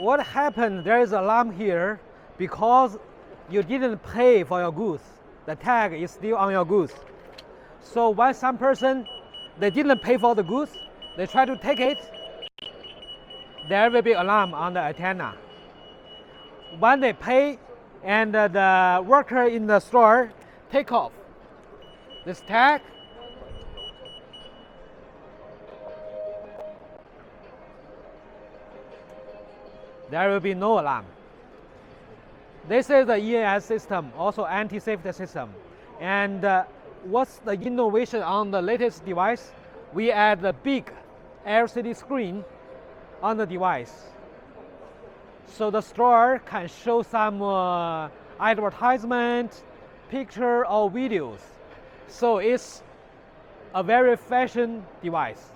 what happened, there is alarm here because you didn't pay for your goods. The tag is still on your goods. So when some person, they didn't pay for the goods, they try to take it, there will be alarm on the antenna. When they pay and the worker in the store take off this tag, there will be no alarm. This is the EAS system, also anti-safety system. And what's the innovation on the latest device? We add the big LCD screen on the device. So the store can show some advertisement, picture or videos. So it's a very fashion device.